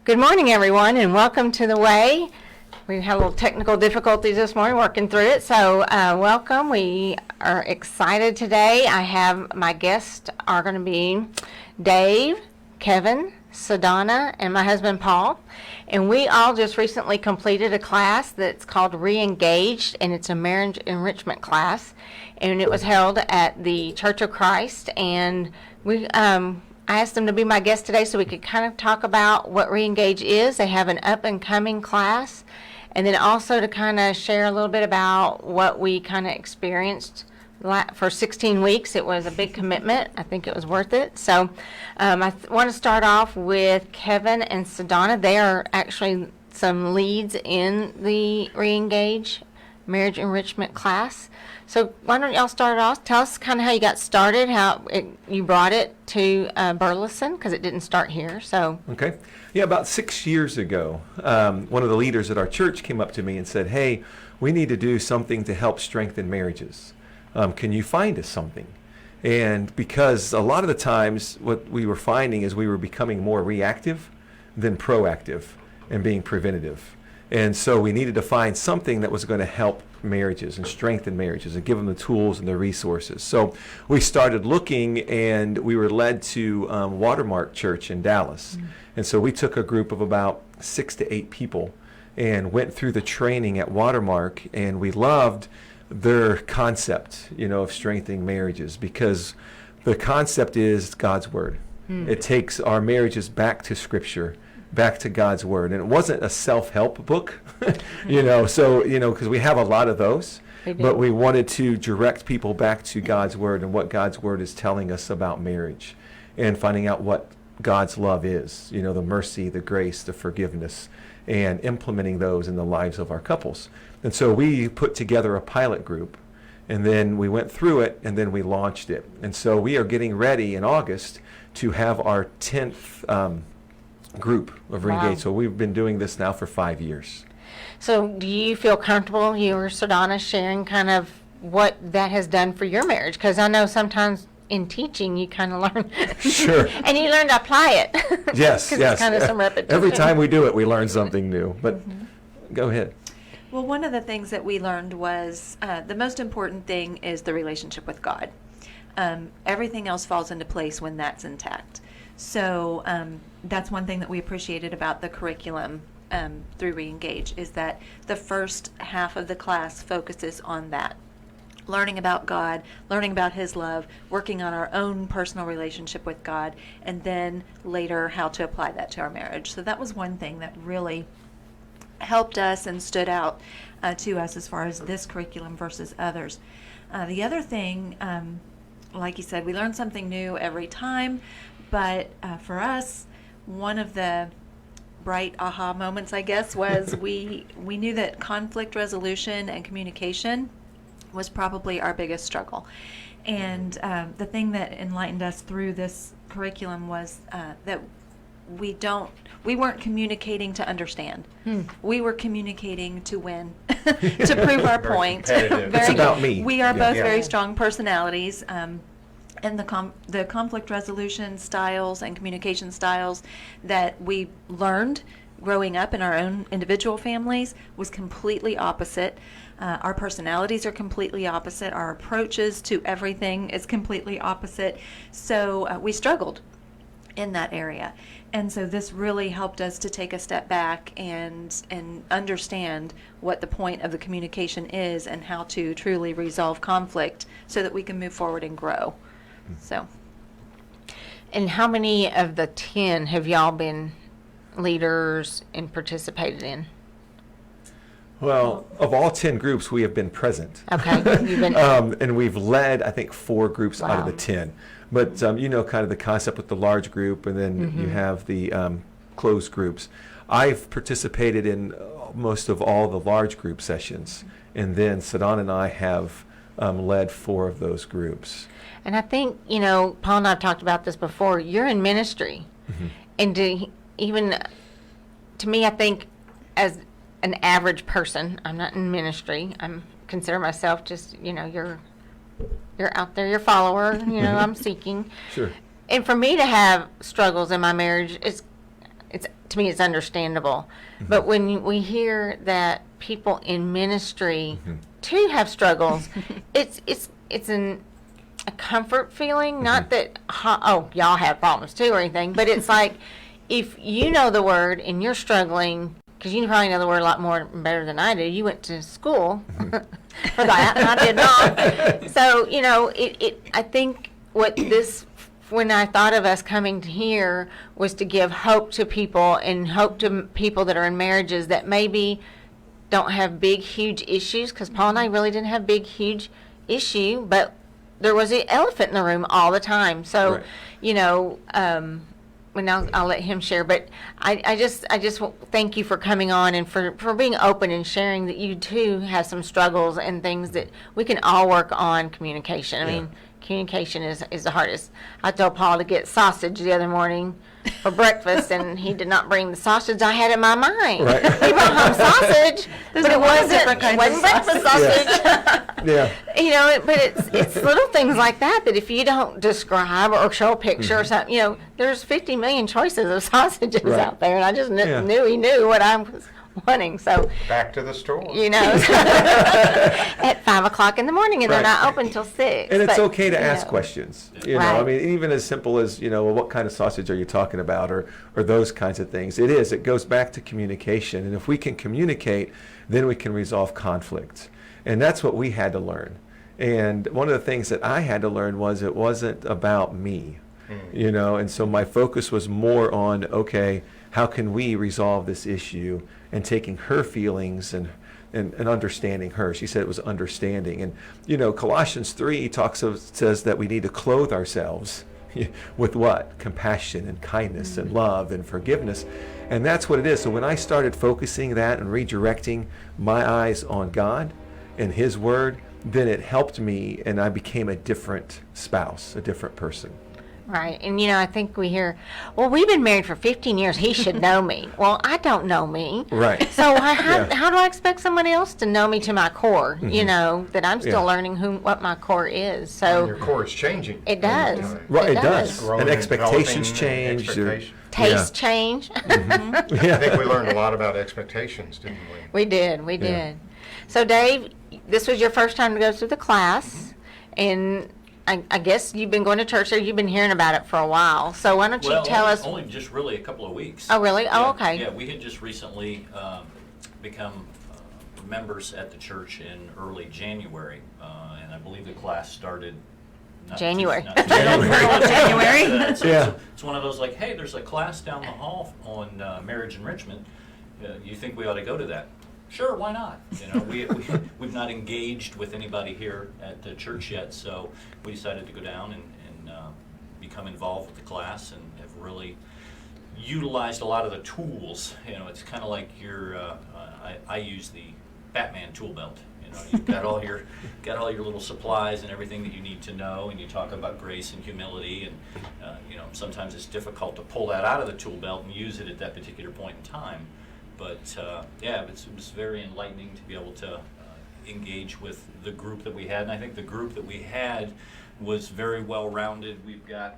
Good morning, everyone, and welcome to The Way. We had a little technical difficulties this morning working through it, so welcome. We are excited today. I have my guests are going to be Dave, Kevin, Sudona, and my husband Paul. And we all just recently completed a class that's called Re-Engaged, and it's a marriage enrichment class. And it was held at the Church of Christ, and I asked them to be my guest today so we could kind of talk about what Re-Engage is. They have an up-and-coming class, and then also to kind of share a little bit about what we kind of experienced for 16 weeks. It was a big commitment. I think it was worth it. So I want to start off with Kevin and Sudona. They are actually some leads in the Re-Engage marriage enrichment class. So why don't y'all start off? Tell us kind of how you got started, you brought it to Burleson, because it didn't start here. So okay, yeah, about 6 years ago, one of the leaders at our church came up to me and said, "Hey, we need to do something to help strengthen marriages. Can you find us something?" And because a lot of the times what we were finding is we were becoming more reactive than proactive and being preventative. And so we needed to find something that was going to help marriages and strengthen marriages and give them the tools and the resources. So we started looking, and we were led to Watermark Church in Dallas. Mm-hmm. And so we took a group of about 6 to 8 people and went through the training at Watermark, and we loved their concept, of strengthening marriages, because the concept is God's Word. Mm. It takes our marriages back to Scripture, back to God's Word. And it wasn't a self-help book, because we have a lot of those, but we wanted to direct people back to God's Word and what God's Word is telling us about marriage, and finding out what God's love is, the mercy, the grace, the forgiveness, and implementing those in the lives of our couples. And so we put together a pilot group, and then we went through it, and then we launched it. And so we are getting ready in August to have our 10th group of Re-Engage. Wow. So we've been doing this now for 5 years. So do you feel comfortable, you or Sudona, sharing kind of what that has done for your marriage? Because I know sometimes in teaching you kind of learn. Sure. And you learn to apply it. Yes, yes. It's kind of some repetition. Every time we do it, we learn something new. But Go ahead. Well, one of the things that we learned was the most important thing is the relationship with God. Everything else falls into place when that's intact. So that's one thing that we appreciated about the curriculum through Re-Engage, is that the first half of the class focuses on that. Learning about God, learning about His love, working on our own personal relationship with God, and then later how to apply that to our marriage. So that was one thing that really helped us and stood out to us as far as this curriculum versus others. The other thing, like you said, we learn something new every time, but for us, one of the bright aha moments, I guess, was we knew that conflict resolution and communication was probably our biggest struggle. And the thing that enlightened us through this curriculum was that we weren't communicating to understand. We were communicating to win, to prove our point. It's about me. We are both very strong personalities. And the conflict resolution styles and communication styles that we learned growing up in our own individual families was completely opposite. Our personalities are completely opposite. Our approaches to everything is completely opposite. So we struggled in that area. And so this really helped us to take a step back and understand what the point of the communication is and how to truly resolve conflict so that we can move forward and grow. So. And how many of the 10 have y'all been leaders and participated in? Well, of all 10 groups, we have been present. Okay. You've been and we've led, I think, 4 groups out of the 10. But kind of the concept with the large group, and then you have the closed groups. I've participated in most of all the large group sessions, and then Sudona and I have led 4 of those groups. And I think, Paul and I have talked about this before. You're in ministry. And to me, I think as an average person, I'm not in ministry. I consider myself just, you're you're out there, you're a follower, you know, I'm seeking. Sure. And for me to have struggles in my marriage, it's to me, it's understandable. But when we hear that people in ministry too have struggles, it's a comfort feeling. Not that y'all have problems too or anything, but it's like if you know the word and you're struggling, because you probably know the word a lot more better than I do. You went to school for that, and I did not. So you know, I think when I thought of us coming to here was to give hope to people and hope to people that are in marriages that maybe don't have big, huge issues, because Paul and I really didn't have big, huge issue, but there was an elephant in the room all the time. So, Right. you know, well, I'll let him share, but I just thank you for coming on and for being open and sharing that you too have some struggles and things that we can all work on communication. I mean, communication is the hardest. I told Paul to get sausage the other morning for breakfast, and he did not bring the sausage I had in my mind. Right. He brought home sausage, but it different kinds wasn't of breakfast sausage. Yeah. You know, but it's little things like that if you don't describe or show a picture or something, you know, there's 50 million choices of sausages Right. out there, and I just Yeah. knew he knew what I was wanting. So, Back to the store. you know, at 5 o'clock in the morning, and they're Right. not open till 6. And it's but, okay to you ask know. questions. You know, I Right. mean, even as simple as, you know, well, what kind of sausage are you talking about, or those kinds of things. It goes back to communication. And if we can communicate, then we can resolve conflict. And that's what we had to learn. And one of the things that I had to learn was it wasn't about me, you know, and so my focus was more on, okay, how can we resolve this issue, and taking her feelings and understanding her. She said it was understanding. And, you know, Colossians 3 says that we need to clothe ourselves with what? Compassion and kindness and love and forgiveness. And that's what it is. So when I started focusing that and redirecting my eyes on God and His Word, then it helped me, and I became a different spouse, a different person. Right. And, you know, I think we hear, well, we've been married for 15 years. He should know me. Well, I don't know me. Right. So how Yeah. do I expect somebody else to know me to my core, you know, that I'm still Yeah. learning what my core is. And your So core is changing. it all the does. time. Right, It it does. does. Growing And and expectations developing change. expectations. taste change. I think Yeah. we learned a lot about expectations, didn't we? We did. So Dave, this was your first time to go through the class, and I guess you've been going to church there. You've been hearing about it for a while. So why don't you tell us? Only just really a couple of weeks. Oh, really? Oh, Yeah, okay. Yeah, we had just recently become members at the church in early January, and I believe the class started. not too- January. not too- January. Yeah. It's one of those like, hey, there's a class down the hall on marriage enrichment. You think we ought to go to that? Sure, why not? You know, we've not engaged with anybody here at the church yet, so we decided to go down and become involved with the class, and have really utilized a lot of the tools. You know, it's kind of like I use the Batman tool belt. You know, you've got all your little supplies and everything that you need to know, and you talk about grace and humility, and you know, sometimes it's difficult to pull that out of the tool belt and use it at that particular point in time. But yeah, it was very enlightening to be able to engage with the group that we had, and I think the group that we had was very well rounded. We've got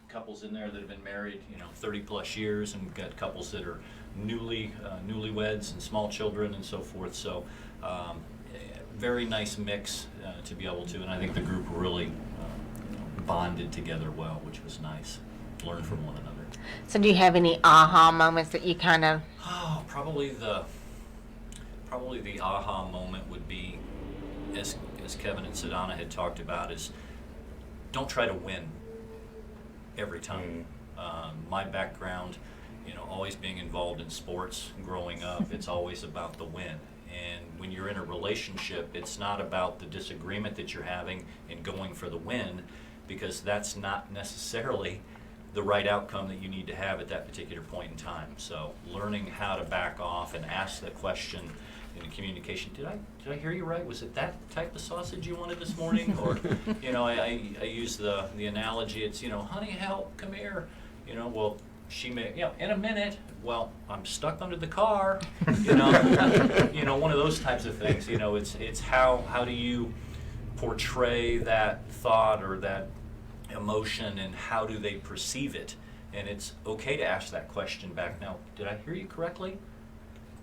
couples in there that have been married, 30 plus years, and we've got couples that are newlyweds and small children and so forth. So very nice mix to be able to, and I think the group really bonded together well, which was nice. Learn from one another. So do you have any aha moments that you kind of? Oh, probably the aha moment would be, as Kevin and Sudona had talked about, is don't try to win every time. My background, always being involved in sports growing up, it's always about the win. And when you're in a relationship, it's not about the disagreement that you're having and going for the win, because that's not necessarily the right outcome that you need to have at that particular point in time. So learning how to back off and ask the question in the communication, did I hear you right? Was it that type of sausage you wanted this morning? Or, I use the analogy, it's, honey, help, come here. Well, she may, in a minute, well, I'm stuck under the car, one of those types of things. It's how do you portray that thought or that emotion, and how do they perceive it? And it's okay to ask that question back. Now, did I hear you correctly?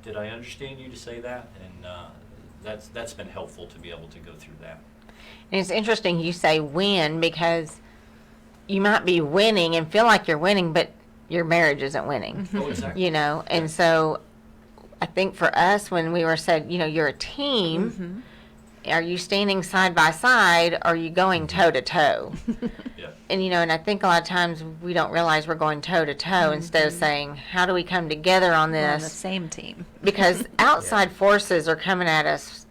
Did I understand you to say that? And that's been helpful to be able to go through that. And it's interesting you say win, because you might be winning and feel like you're winning, but your marriage isn't winning. Oh, exactly. You know, and so I think for us, when we were said, you know, you're a team, are you standing side by side, or are you going toe to toe? Yeah. And, you know, and I think a lot of times we don't realize we're going toe to toe instead of saying, how do we come together on We're on the this? same team. Because outside forces are coming at us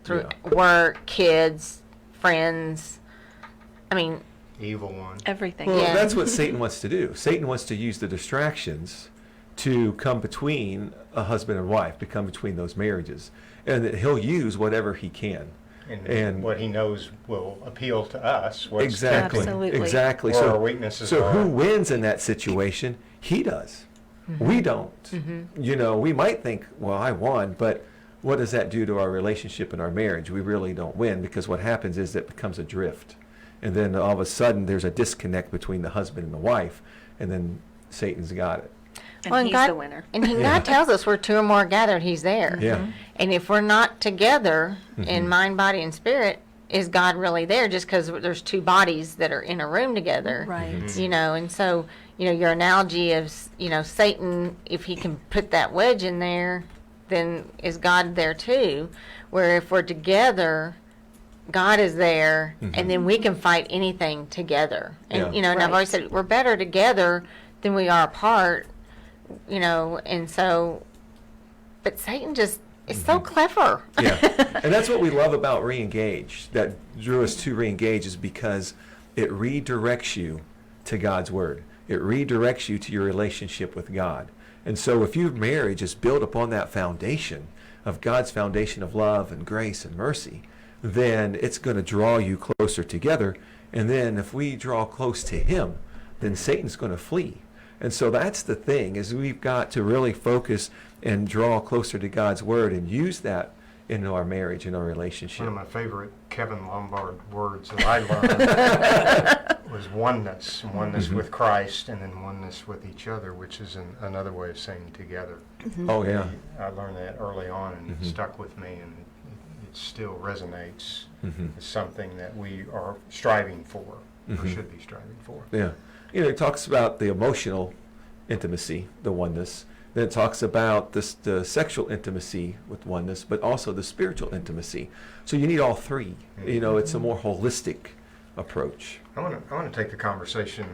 through work, kids, friends. I mean, Evil one. Everything. Well, Yeah. that's what Satan wants to do. Satan wants to use the distractions to come between a husband and wife, to come between those marriages. And that he'll use whatever he can. And what he knows will appeal to us. What's Exactly. Absolutely. Exactly. Where So our weaknesses so are. who wins in that situation? He does. We don't. You know, we might think, well, I won, but what does that do to our relationship and our marriage? We really don't win, because what happens is it becomes a drift. And then all of a sudden there's a disconnect between the husband and the wife, and then Satan's got it. And well, he's God, the winner. And God tells us where two or more are gathered, he's there. Yeah. And if we're not together in mind, body, and spirit, is God really there? Just because there's two bodies that are in a room together. Right. You know, and so, you know, your analogy of, you know, Satan, if he can put that wedge in there, then is God there too? Where if we're together, God is there, and then we can fight anything together. And, Yeah. you know, and I've Right. always said, we're better together than we are apart, you know, and so, but Satan just is so clever. Yeah, and that's what we love about Reengage. That drew us to Reengage is because it redirects you to God's Word. It redirects you to your relationship with God. And so if your marriage is built upon that foundation of God's foundation of love and grace and mercy, then it's going to draw you closer together. And then if we draw close to Him, then Satan's going to flee. And so that's the thing, is we've got to really focus and draw closer to God's Word and use that in our marriage and our relationship. One of my favorite Kevin Lombard words that I learned was oneness. Oneness with Christ, and then oneness with each other, which is another way of saying together. Oh, yeah. I learned that early on, and it stuck with me, and it still resonates as something that we are striving for, or should be striving for. Yeah. You know, it talks about the emotional intimacy, the oneness. Then it talks about the sexual intimacy with oneness, but also the spiritual intimacy. So you need all three. You know, it's a more holistic approach. I want to take the conversation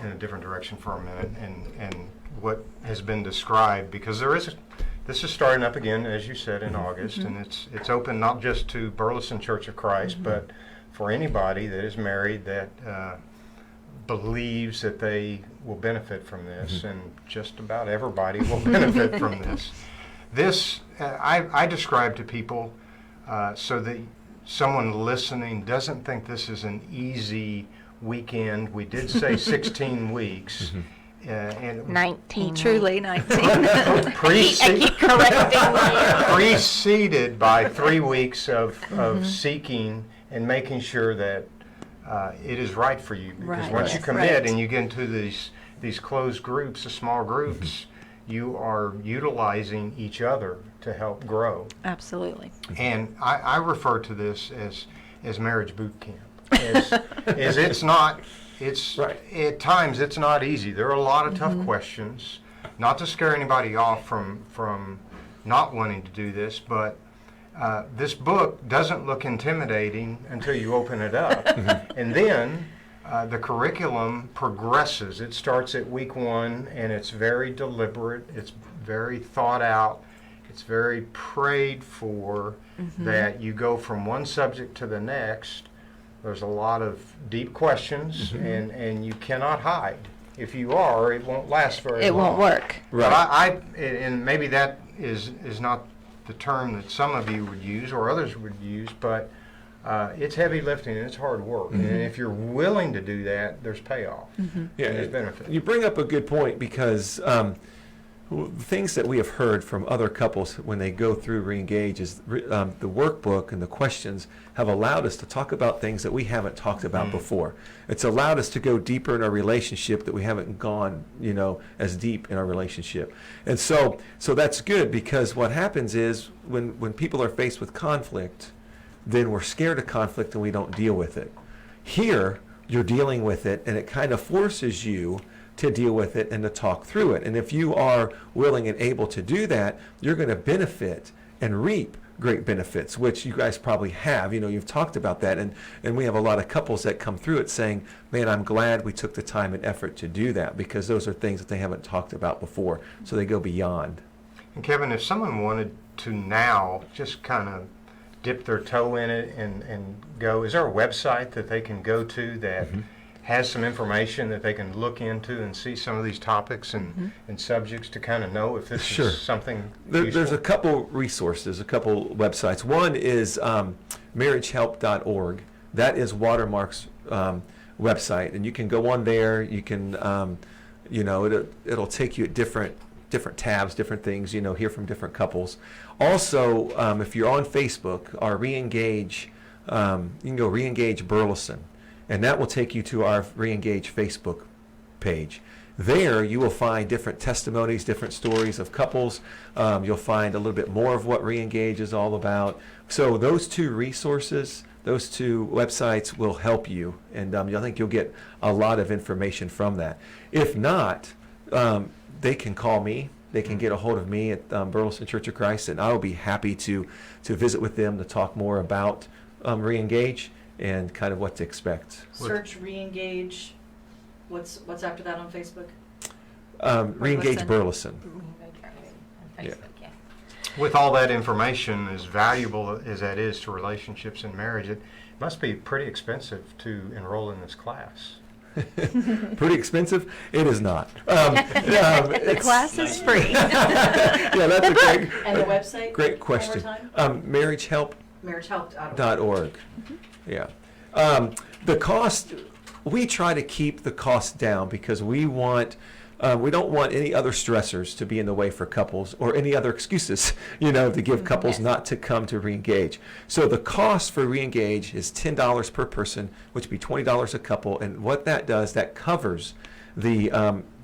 in a different direction for a minute, and what has been described, because this is starting up again, as you said, in August, and it's open not just to Burleson Church of Christ, but for anybody that is married that believes that they will benefit from this, and just about everybody will benefit from this. This I describe to people so that someone listening doesn't think this is an easy weekend. We did say 16 weeks. And 19. Truly 19. I keep correcting you. preceded by 3 weeks of seeking and making sure that it is right for you. Because Right. once you Yes. commit Right. and you get into these closed groups, the small groups, you are utilizing each other to help grow. Absolutely. And I refer to this as marriage boot camp. As it's Right. at times it's not easy. There are a lot of tough questions. Not to scare anybody off from not wanting to do this, but this book doesn't look intimidating until you open it up. And then the curriculum progresses. It starts at week 1, and it's very deliberate. It's very thought out. It's very prayed for, that you go from one subject to the next. There's a lot of deep questions, and you cannot hide. If you are, it won't last very long. It won't work. Right. But and maybe that is not the term that some of you would use or others would use, but it's heavy lifting and it's hard work. And if you're willing to do that, there's payoff. Yeah, There's benefit. You bring up a good point, because the things that we have heard from other couples when they go through Reengage is the workbook and the questions have allowed us to talk about things that we haven't talked about before. It's allowed us to go deeper in our relationship that we haven't gone, as deep in our relationship. And so that's good, because what happens is when people are faced with conflict, then we're scared of conflict and we don't deal with it. Here, you're dealing with it, and it kind of forces you to deal with it and to talk through it. And if you are willing and able to do that, you're going to benefit and reap great benefits, which you guys probably have. You've talked about that, and we have a lot of couples that come through it saying, man, I'm glad we took the time and effort to do that, because those are things that they haven't talked about before, so they go beyond. And Kevin, if someone wanted to now just kind of dip their toe in it and go, is there a website that they can go to that has some information that they can look into and see some of these topics and subjects to kind of know if this Sure. is something There's useful? a couple resources, a couple websites. One is marriagehelp.org. That is Watermark's website, and you can go on there. You can, it'll take you at different tabs, different things. Hear from different couples. Also, if you're on Facebook, our Reengage, you can go Reengage Burleson, and that will take you to our Reengage Facebook page. There you will find different testimonies, different stories of couples. You'll find a little bit more of what Reengage is all about. So those two resources, those two websites will help you, and I think you'll get a lot of information from that. If not, they can call me. They can get a hold of me at Burleson Church of Christ, and I will be happy to visit with them to talk more about Reengage and kind of what to expect. Search Reengage. What's after that on Facebook? Reengage Burleson. Facebook, yeah. With all that information, as valuable as that is to relationships and marriage, it must be pretty expensive to enroll in this class. Pretty expensive? It is not. The class is free. Yeah, that's a great, And the website? great question. One more time? Marriagehelp.org. Marriagehelp.org. Yeah. The cost, we try to keep the cost down because we don't want any other stressors to be in the way for couples or any other excuses, to give couples not to come to Reengage. So the cost for Reengage is $10 per person, which would be $20 a couple. And what that does, that covers the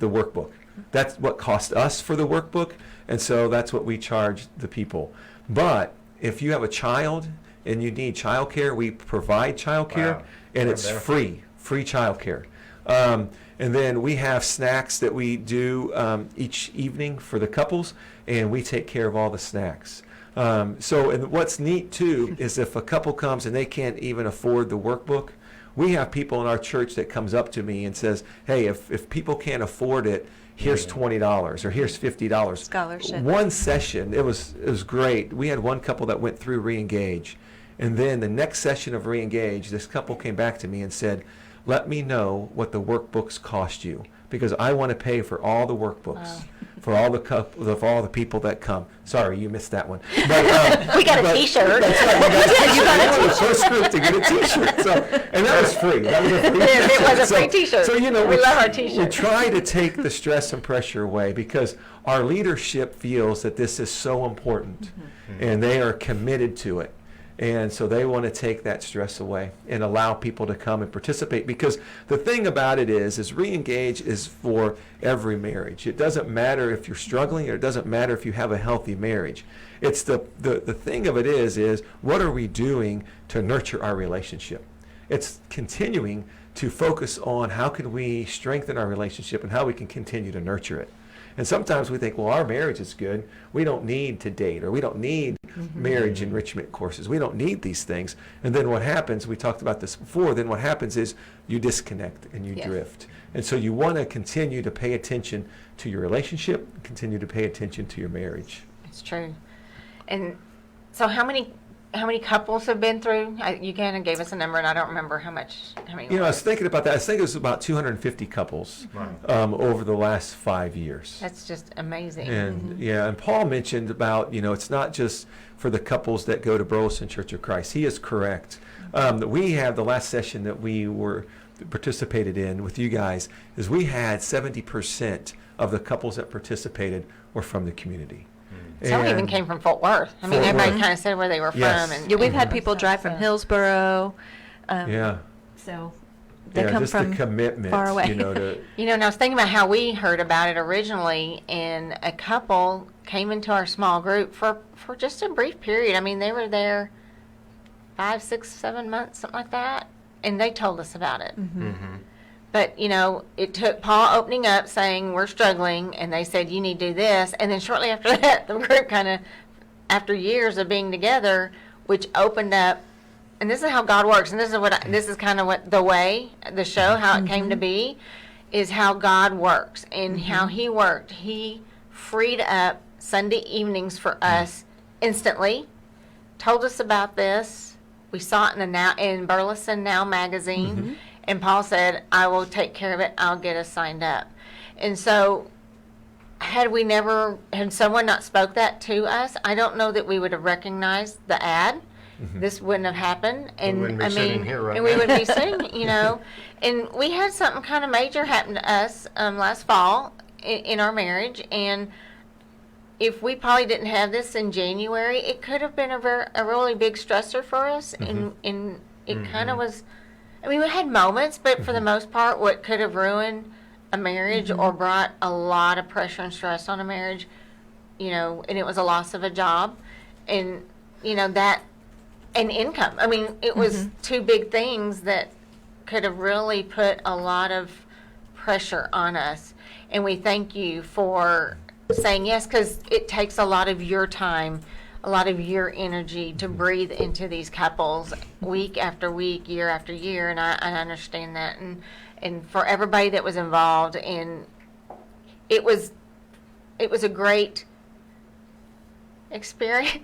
workbook. That's what cost us for the workbook. And so that's what we charge the people. But if you have a child and you need childcare, we provide childcare, Wow. and What a it's benefit. free childcare. And then we have snacks that we do each evening for the couples, and we take care of all the snacks. And what's neat too is if a couple comes and they can't even afford the workbook, we have people in our church that comes up to me and says, hey, if people can't afford it, here's $20 or here's $50. Scholarship. One session, it was great. We had one couple that went through Reengage, and then the next session of Reengage, this couple came back to me and said, let me know what the workbooks cost you, because I want to pay for all the workbooks for all the people that come. Sorry, you missed that one. But, We got a T-shirt. That's right. You got the first group to get a T-shirt. So, and that was free. That was a free It was a So- free T-shirt. So We love our We T-shirts. try to take the stress and pressure away because our leadership feels that this is so important, and they are committed to it. And so they want to take that stress away and allow people to come and participate, because the thing about it is Reengage is for every marriage. It doesn't matter if you're struggling, or it doesn't matter if you have a healthy marriage. It's the thing of it is what are we doing to nurture our relationship? It's continuing to focus on how can we strengthen our relationship and how we can continue to nurture it. And sometimes we think, well, our marriage is good. We don't need to date, or we don't need marriage enrichment courses. We don't need these things. And then what happens, we talked about this before, then what happens is you disconnect and you Yes. drift. And so you want to continue to pay attention to your relationship, continue to pay attention to your marriage. It's true. And so how many couples have been through? You kind of gave us a number, and I don't remember how many. I was thinking about that. I think it was about 250 couples Wow. over the last 5 years. That's just amazing. And and Paul mentioned about, it's not just for the couples that go to Burleson Church of Christ. He is correct. We have the last session that we were participated in with you guys is we had 70% of the couples that participated were from the community. Some even And- came from Fort Worth. I mean, Fort everybody Worth. kind of said where they were Yes. from. And, Yeah, we've had and people stuff, drive from so. Hillsboro. Yeah. So they Yeah, come just from the commitment, far away. you know, to You know, and I was thinking about how we heard about it originally, and a couple came into our small group for just a brief period. I mean, they were there 5, 6, 7 months, something like that, and they told us about it. But, you know, it took Paul opening up saying, we're struggling, and they said, you need to do this. And then shortly after that, the group kind of, after years of being together, which opened up, and this is how God works, and this is this is kind of what the way, the show, how it came to be, is how God works and how He worked. He freed up Sunday evenings for us instantly, told us about this. We saw it in Burleson Now magazine. And Paul said, I will take care of it. I'll get us signed up. And so had someone not spoke that to us, I don't know that we would have recognized the ad. This wouldn't have happened. And wouldn't be sitting here right and we now. wouldn't be sitting, you know. And we had something kind of major happen to us last fall in our marriage. And if we probably didn't have this in January, it could have been a really big stressor for us. And it kind of was. I mean, we had moments, but for the most part, what could have ruined a marriage or brought a lot of pressure and stress on a marriage, you know, and it was a loss of a job and, you know, and income. I mean, it was two big things that could have really put a lot of pressure on us. And we thank you for saying yes, because it takes a lot of your time, a lot of your energy to breathe into these couples week after week, year after year, and I understand that. And for everybody that was involved, and it was a great experience.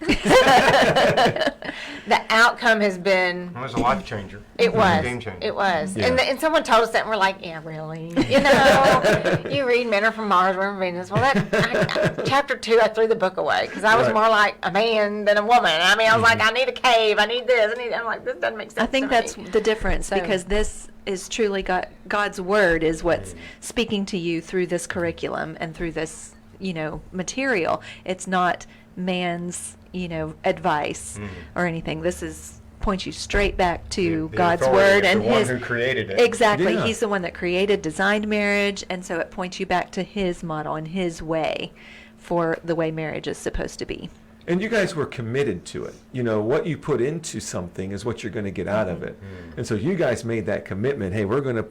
The outcome has been. It was a life changer. It was. A game changer. It was. Yeah. And someone told us that, and we're like, yeah, really? You know, you read Men Are From Mars, Women Are From Venus. Well, chapter 2, I threw the book away because I was Right. more like a man than a woman. I mean, I was like, I need a cave. I need this. I'm like, this doesn't make sense I think to that's me. the difference So- because this is truly God's word is what's speaking to you through this curriculum and through this, you know, material. It's not man's, you know, advice or anything. This is points you straight back to The God's authority word of and the one his who created it. Exactly. Yeah. He's the one that created, designed marriage, and so it points you back to his model and his way for the way marriage is supposed to be. And you guys were committed to it. You know, what you put into something is what you're going to get out of it. And so you guys made that commitment. Hey, we're going to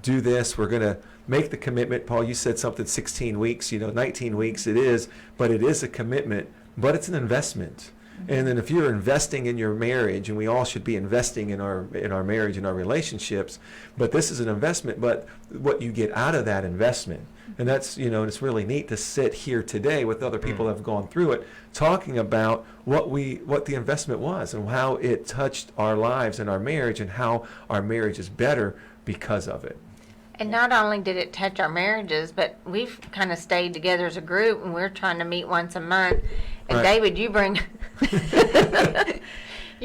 do this. We're going to make the commitment. Paul, you said something 16 weeks, you know, 19 weeks it is, but it is a commitment, but it's an investment. And then if you're investing in your marriage, and we all should be investing in our marriage and our relationships, but this is an investment, but what you get out of that investment. And that's, you know, it's really neat to sit here today with other people that have gone through it, talking about what the investment was and how it touched our lives and our marriage and how our marriage is better because of it. And not only did it touch our marriages, but we've kind of stayed together as a group, and we're trying to meet once a month. And Right. David, you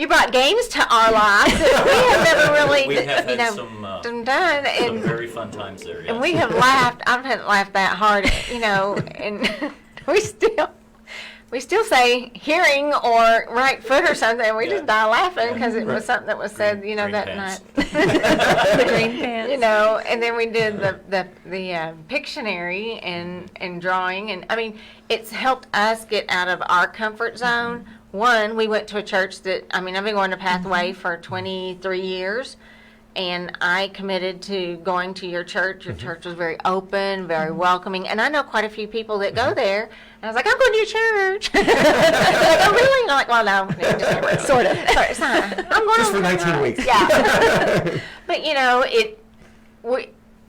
brought games to our lives that we have never really, We have you had know, some done. some And very fun times there. and yes. we have laughed. I haven't laughed that hard, you know, and we still say hearing or right foot or something. And we just die laughing because it was something that was said, you know, Green that pants. night. The green pants. You know, and then we did the Pictionary and drawing, and I mean, it's helped us get out of our comfort zone. One, we went to a church that, I mean, I've been going to Pathway for 23 years, and I committed to going to your church. Your church was very open, very welcoming, and I know quite a few people that go there. And I was like, I'm going to your church. They're like, oh, really? And I'm like, well, no, just sort of. It's not. I'm going Just on for 19 Sunday. weeks. Yeah. But you know,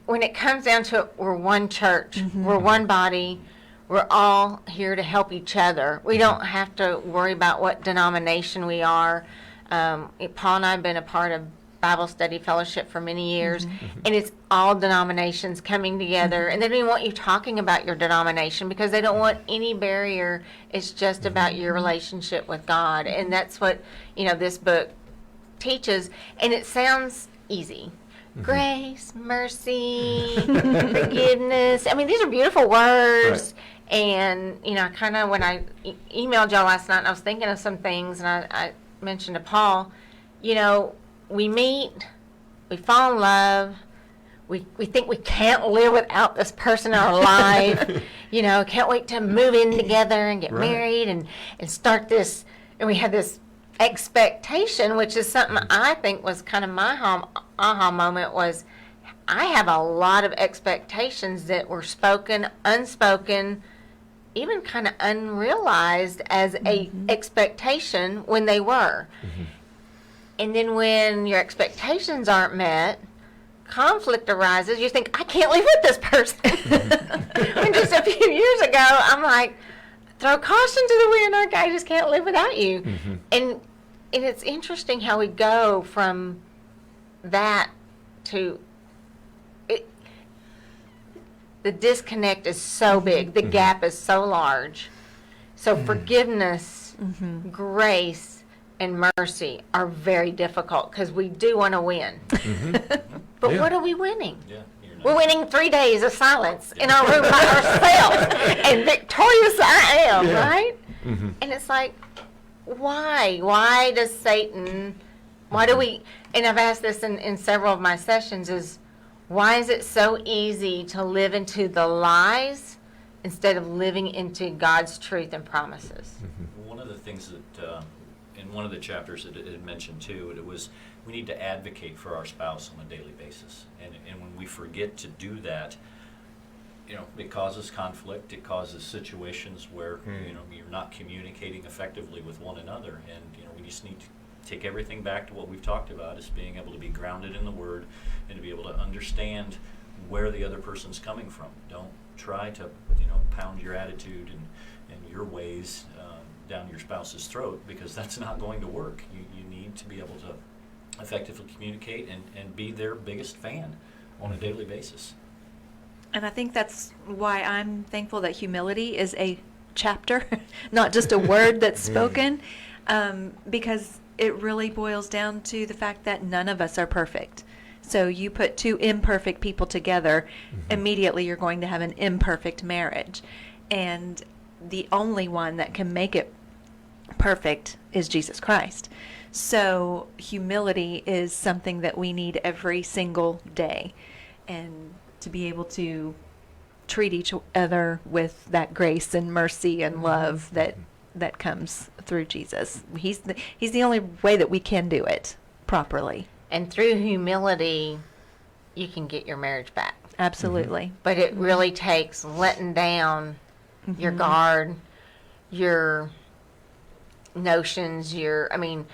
when it comes down to it, we're one church, we're one body, we're all here to help each other. We don't have to worry about what denomination we are. Paul and I have been a part of Bible Study Fellowship for many years, and it's all denominations coming together, and they don't even want you talking about your denomination because they don't want any barrier. It's just about your relationship with God, and that's what, you know, this book teaches. And it sounds easy. grace, mercy, forgiveness. I mean, these are beautiful words. And, you know, kind of when I emailed y'all last night, and I was thinking of some things, and I mentioned to Paul, you know, we meet, we fall in love, we think we can't live without this person in our life, you know, can't wait to move in together and get married and start this, and we had this expectation, which is something I think was kind of my aha moment, was I have a lot of expectations that were spoken, unspoken, even kind of unrealized as a expectation when they were. And then when your expectations aren't met, conflict arises. You think, I can't live with this person. And just a few years ago, I'm like, throw caution to the wind, okay, I just can't live without you. And it's interesting how we go from that to the disconnect is so big. The gap is so large. So forgiveness, grace, and mercy are very difficult because we do want to win. But what are we winning? We're winning 3 days of silence in our room by ourselves. And victorious I am, right? And it's like, why? Why does Satan, why do we, and I've asked this in several of my sessions, is why is it so easy to live into the lies instead of living into God's truth and promises? One of the things that, in one of the chapters that it had mentioned too, it was we need to advocate for our spouse on a daily basis. And when we forget to do that, you know, it causes conflict, it causes situations where, you know, you're not communicating effectively with one another. And, you know, we just need to take everything back to what we've talked about, is being able to be grounded in the Word and to be able to understand where the other person's coming from. Don't try to, you know, pound your attitude and your ways down your spouse's throat, because that's not going to work. You need to be able to effectively communicate and be their biggest fan on a daily basis. And I think that's why I'm thankful that humility is a chapter, not just a word that's spoken, because it really boils down to the fact that none of us are perfect. So you put two imperfect people together, immediately you're going to have an imperfect marriage. And the only one that can make it perfect is Jesus Christ. So humility is something that we need every single day. And to be able to treat each other with that grace and mercy and love that comes through Jesus. He's the only way that we can do it properly. And through humility, you can get your marriage back. Absolutely. But it really takes letting down your guard, your notions, and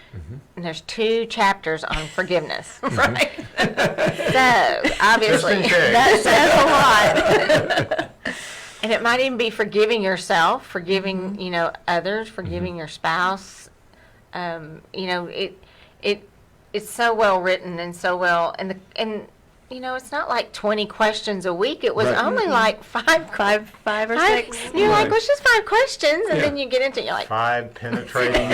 there's 2 chapters on forgiveness, right? So, obviously, Just in case. that says a lot. And it might even be forgiving yourself, forgiving, you know, others, forgiving your spouse. You know, it's so well written and so well, and you know, it's not like 20 questions a week. It was only like five or six. You're like, well, it's just 5 questions, and then you get into it, you're like, 5 penetrating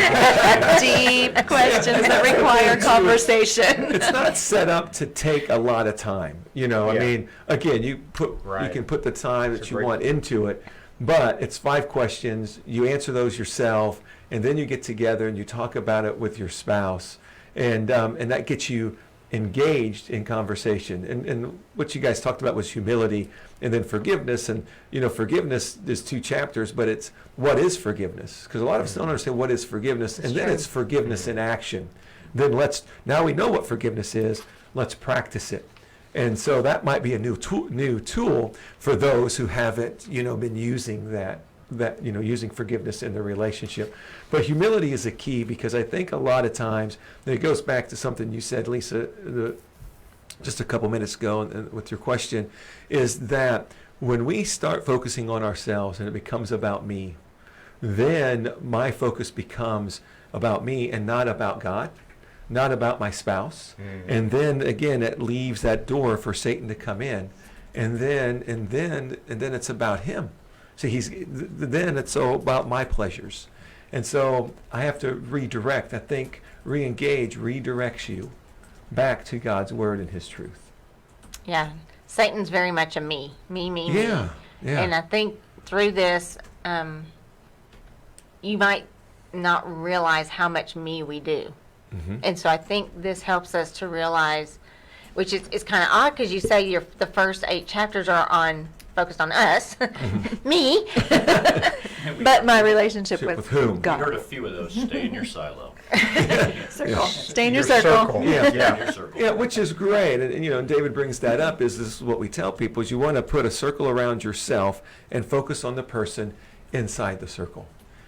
deep questions that require conversation. It's not set up to take a lot of time. You know, I mean, again, you can put the time that you want into it, but it's 5 questions. You answer those yourself, and then you get together and you talk about it with your spouse, and that gets you engaged in conversation. And what you guys talked about was humility and then forgiveness. And, you know, forgiveness is 2 chapters, but it's what is forgiveness? Because a lot of us don't understand what is forgiveness. And then it's forgiveness in action. Then now we know what forgiveness is, let's practice it. And so that might be a new tool for those who haven't, you know, been using that, you know, using forgiveness in their relationship. But humility is a key, because I think a lot of times, and it goes back to something you said, Lisa, just a couple minutes ago with your question, is that when we start focusing on ourselves and it becomes about me, then my focus becomes about me and not about God, not about my spouse. And then again, it leaves that door for Satan to come in, and then it's about him. So then it's all about my pleasures. And so I have to redirect. I think re-engage redirects you back to God's word and his truth. Yeah. Satan's very much a me. Me. Yeah, yeah. And I think through this, you might not realize how much me we do. And so I think this helps us to realize, which is it's kind of odd because you say the first 8 chapters are focused on us, me, But my relationship With with whom? We God. heard a few of those. Stay in your silo. Circle. Stay in your Your circle. circle. Yeah. Stay in your circle. Yeah, which is great. And you know, David brings that up this is what we tell people is you want to put a circle around yourself and focus on the person inside the circle.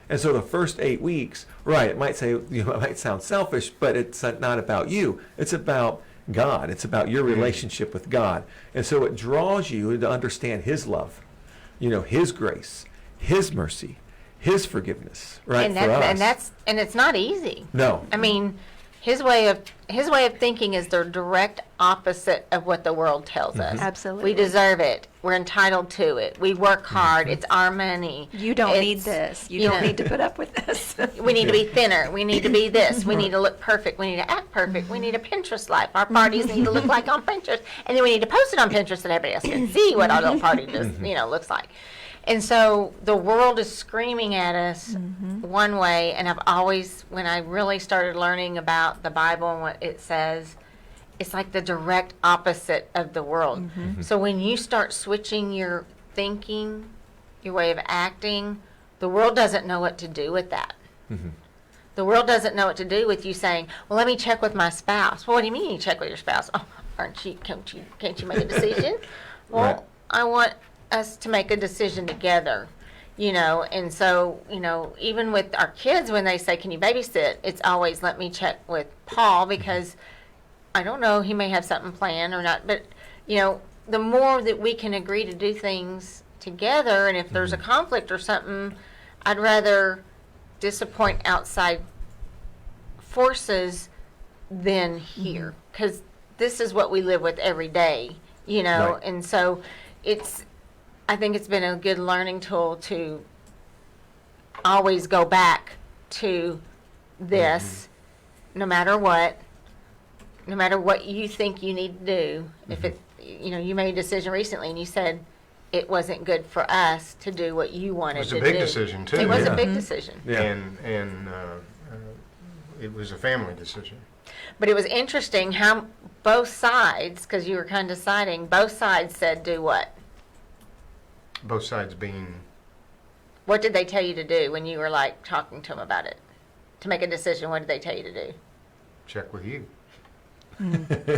And so the first 8 weeks, right, it might sound selfish, but it's not about you. It's about God. It's about your relationship with God. And so it draws you to understand his love, his grace, his mercy, his forgiveness, right? And it's not easy. No. I mean, his way of thinking is the direct opposite of what the world tells us. Absolutely. We deserve it. We're entitled to it. We work hard. It's our money. You don't need It's- this. You you don't know. need to put up with this. We need to be thinner. We need to be this. We need to look perfect. We need to act perfect. We need a Pinterest life. Our parties need to look like on Pinterest. And then we need to post it on Pinterest so everybody else can see what our little party looks like. And so the world is screaming at us one way. And I've always, when I really started learning about the Bible and what it says, it's like the direct opposite of the world. So when you start switching your thinking, your way of acting, the world doesn't know what to do with that. The world doesn't know what to do with you saying, well, let me check with my spouse. Well, what do you mean you check with your spouse? Oh, can't you make a decision? Well, Right. I want us to make a decision together, and so, even with our kids, when they say, can you babysit? It's always, let me check with Paul because I don't know, he may have something planned or not, but, the more that we can agree to do things together, and if there's a conflict or something, I'd rather disappoint outside forces than here, because this is what we live with every day, Right. and so I think it's been a good learning tool to always go back to this, no matter what you think you need to do. If it, you made a decision recently and you said it wasn't good for us to do what you wanted to do. It was a big decision, too. It was Yeah. a big decision. Yeah. And it was a family decision. But it was interesting how both sides, because you were kind of deciding, both sides said do what? Both sides being, What did they tell you to do when you were like talking to them about it? To make a decision, what did they tell you to do? check with you.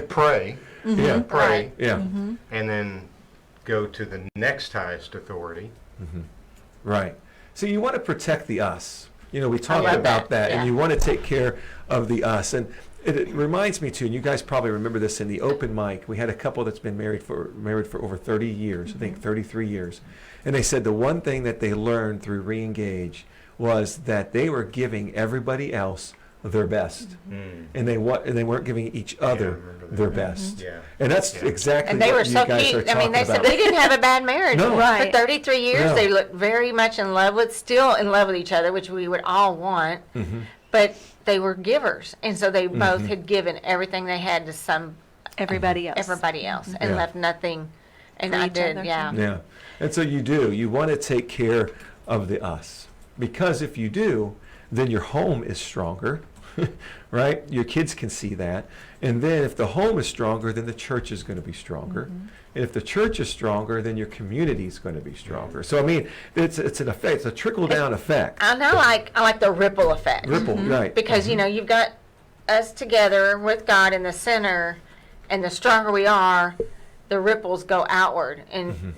Pray, Yeah. pray, Right. Yeah. and then go to the next highest authority. Right. So you want to protect the us. We talked love about that, that, and yeah. you want to take care of the us. And it reminds me too, and you guys probably remember this in the open mic. We had a couple that's been married for over 30 years, I think 33 years. And they said the one thing that they learned through Reengage was that they were giving everybody else their best. And they weren't giving each other remember that. their best. Yeah. And that's Yeah. exactly And they were what you so guys are cute. I talking mean, they said about. we didn't have a bad marriage. No. Right. For 33 years, No. they looked very much still in love with each other, which we would all want. But they were givers. And so they both had given everything they had to Everybody else. everybody else and Yeah. left nothing. And For I each did, other. yeah. Yeah. And so you want to take care of the us. Because if you do, then your home is stronger, right? Your kids can see that. And then if the home is stronger, then the church is going to be stronger. And if the church is stronger, then your community is going to be stronger. So, I mean, it's an effect. It's a trickle-down effect. And I like the ripple effect. Ripple, right. Because, you've got us together with God in the center, and the stronger we are, the ripples go outward. And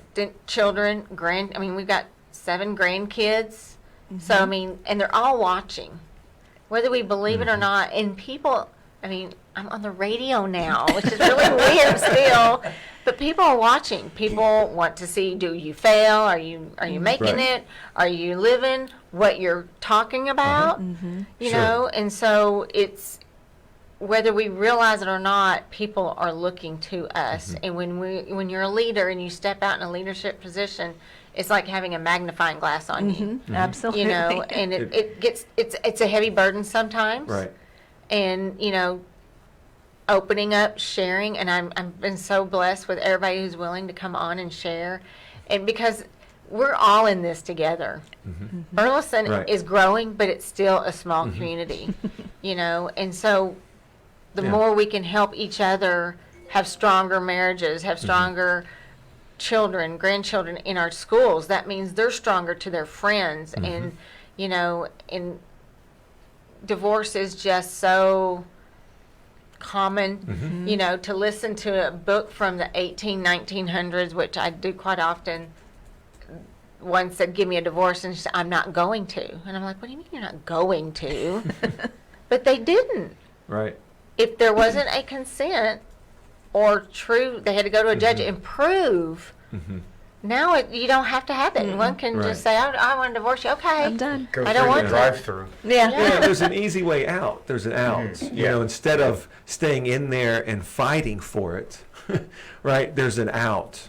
children, we've got 7 grandkids. So, and they're all watching, whether we believe it or not. And people, I'm on the radio now, which is really weird still, but people are watching. People want to see, do you fail? Are you making Right. it? Are you living what you're talking about? You Sure. know, and so it's, whether we realize it or not, people are looking to us. And when you're a leader and you step out in a leadership position, it's like having a magnifying glass on you. Absolutely. And it's a heavy burden sometimes. Right. And opening up, sharing, and I've been so blessed with everybody who's willing to come on and share, and because we're all in this together. Burleson Right. is growing, but it's still a small community, and so the Yeah. more we can help each other have stronger marriages, have stronger children, grandchildren in our schools, that means they're stronger to their friends, and and divorce is just so common, to listen to a book from the 1900s, which I do quite often. One said, give me a divorce, and she said, I'm not going to. And I'm like, what do you mean you're not going to? But they didn't. Right. If there wasn't a consent or true, they had to go to a judge and prove. Now you don't have to have that. One can Right. just say, I want to divorce you. Okay. I'm done. Go I don't through want the to. drive-through. Yeah. Yeah, there's an easy way out. There's an out. Yeah. Instead of staying in there and fighting for it, right? There's an out.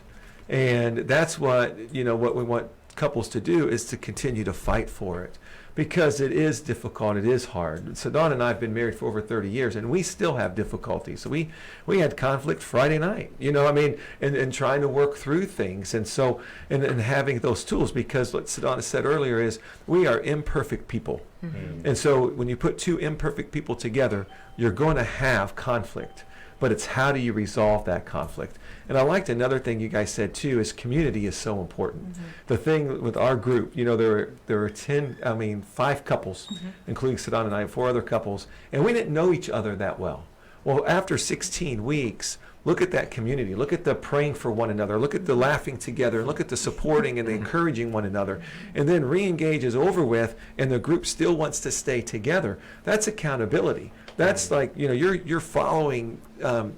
And that's what we want couples to do, is to continue to fight for it, because it is difficult. It is hard. Sudona and I have been married for over 30 years, and we still have difficulties. So we had conflict Friday night, and trying to work through things. And so, and having those tools, because what Sudona said earlier is we are imperfect people. And so when you put two imperfect people together, you're going to have conflict. But it's how do you resolve that conflict? And I liked another thing you guys said too, is community is so important. The thing with our group, there were 5 couples, including Sudana and I, 4 other couples, and we didn't know each other that well. Well, after 16 weeks, look at that community. Look at the praying for one another. Look at the laughing together. Look at the supporting and the encouraging one another. And then re-engage is over with, and the group still wants to stay together. That's accountability. That's like, you're following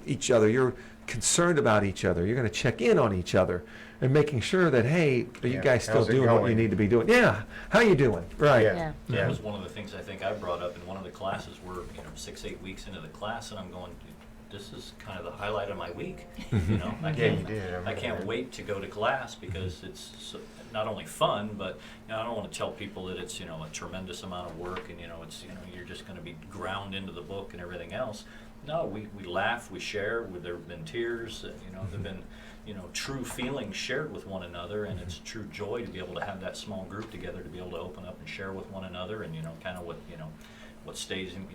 each other. You're concerned about each other. You're going to check in on each other and making sure that, hey, are you Yeah, guys still how's it doing what you going? need to be doing? Yeah. How you doing? Right. Yeah. That was one of the things I think I brought up in one of the classes. We're 6-8 weeks into the class, and I'm going, this is kind of the highlight of my week. I Yeah, can't, you did. I I remember can't that. wait to go to class, because it's not only fun, but I don't want to tell people that it's a tremendous amount of work, and it's you're just going to be ground into the book and everything else. No, we laugh, we share. There have been tears. There've been true feelings shared with one another, and it's true joy to be able to have that small group together, to be able to open up and share with one another, and kind of what stays in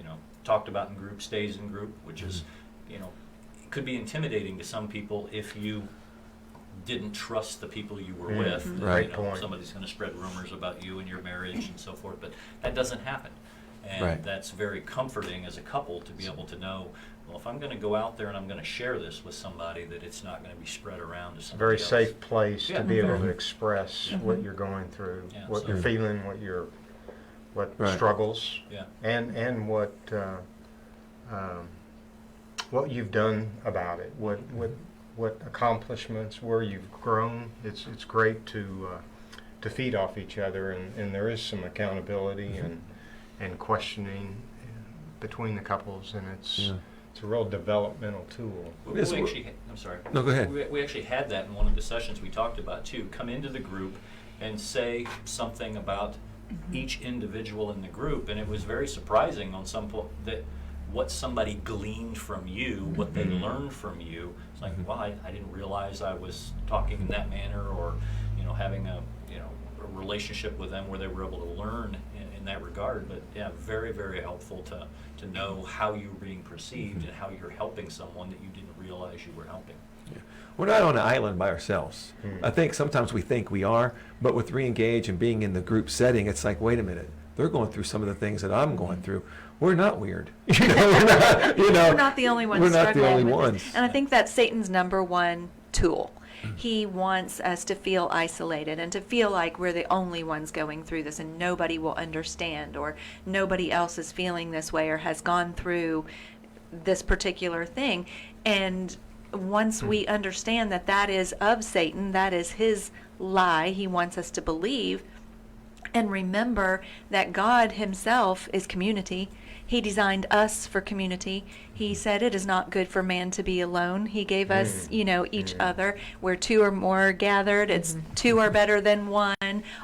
talked about in group stays in group, which is it could be intimidating to some people if you didn't trust the people you were with. Right. Somebody's going to spread rumors about you and your marriage and so forth, but that doesn't happen. And Right. that's very comforting as a couple to be able to know, well, if I'm going to go out there and I'm going to share this with somebody, that it's not going to be spread around to It's a somebody very else. safe place Yeah. to be able to express what you're going through, Yeah, what so- you're feeling, what Right. struggles, Yeah. and what you've done about it, what accomplishments, where you've grown. It's great to feed off each other, and there is some accountability and questioning between the couples, and it's a real developmental tool. We Yes, actually, I'm sorry. No, go ahead. We actually had that in one of the sessions we talked about too. Come into the group and say something about each individual in the group, and it was very surprising on some point that what somebody gleaned from you, what they learned from you. It's like, well, I didn't realize I was talking in that manner, or having a a relationship with them where they were able to learn in that regard. But yeah, very, very helpful to know how you're being perceived and how you're helping someone that you didn't realize you were helping. We're not on an island by ourselves. I think sometimes we think we are, but with re-engage and being in the group setting, it's like, wait a minute, they're going through some of the things that I'm going through. We're not weird. We're not the only ones We're not the struggling only with ones. it. And I think that's Satan's number one tool. He wants us to feel isolated and to feel like we're the only ones going through this and nobody will understand, or nobody else is feeling this way or has gone through this particular thing. And once we understand that that is of Satan, that is his lie he wants us to believe, and remember that God himself is community. He designed us for community. He said it is not good for man to be alone. He gave us, each other. Where 2 or more are gathered, it's 2 are better than 1.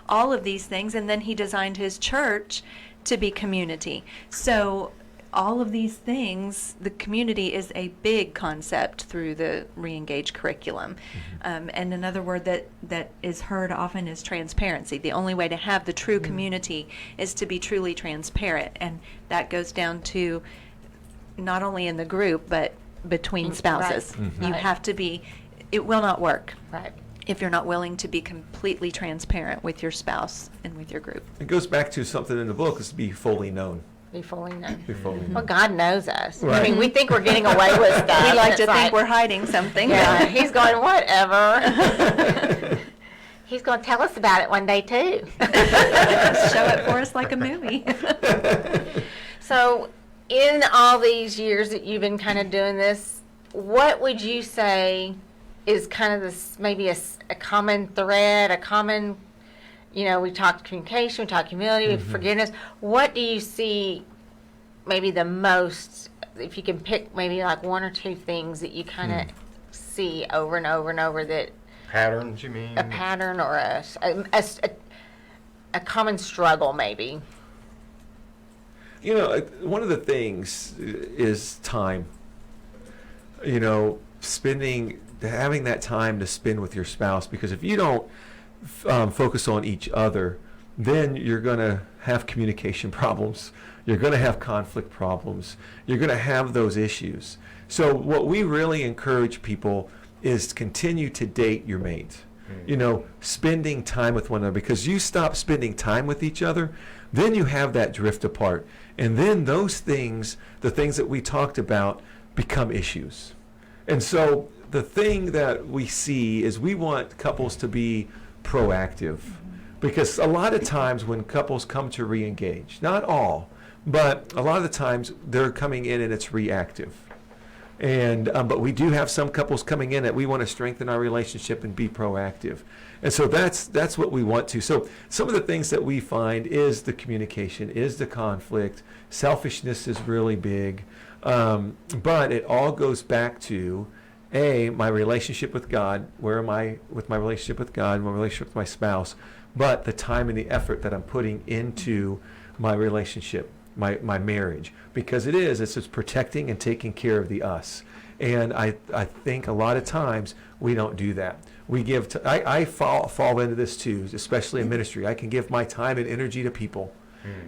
All of these things. And then he designed his church to be community. So all of these things, the community is a big concept through the Reengage curriculum. And another word that is heard often is transparency. The only way to have the true community is to be truly transparent. And that goes down to not only in the group, but between spouses. Right. You have to be, it will not work Right. if you're not willing to be completely transparent with your spouse and with your group. It goes back to something in the book, is to be fully known. Be fully known. Be fully known. Well, God knows us. I Right. mean, we think we're getting away with stuff. We like and to it's think we're hiding something. Yeah, he's going, whatever. He's going to tell us about it one day, too. Show it for us like a movie. So, in all these years that you've been kind of doing this, what would you say is kind of this, maybe a common thread, a common, we talked communication, we talked humility, forgiveness. What do you see maybe the most, if you can pick maybe like one or two things that you kind of see over and over and over, that Patterns, you mean? a pattern or a common struggle maybe? One of the things is time. Having that time to spend with your spouse, because if you don't focus on each other, then you're going to have communication problems. You're going to have conflict problems. You're going to have those issues. So what we really encourage people is continue to date your mate. Spending time with one another, because you stop spending time with each other, then you have that drift apart. And then those things, the things that we talked about, become issues. And so the thing that we see is we want couples to be proactive, because a lot of times when couples come to re-engage, not all, but a lot of the times they're coming in and it's reactive. And but we do have some couples coming in that we want to strengthen our relationship and be proactive. And so that's what we want to. So some of the things that we find is the communication, is the conflict. Selfishness is really big. But it all goes back to, my relationship with God. Where am I with my relationship with God, my relationship with my spouse, but the time and the effort that I'm putting into my relationship, my marriage, because it's just protecting and taking care of the us. And I think a lot of times we don't do that. We give, I fall into this too, especially in ministry. I can give my time and energy to people,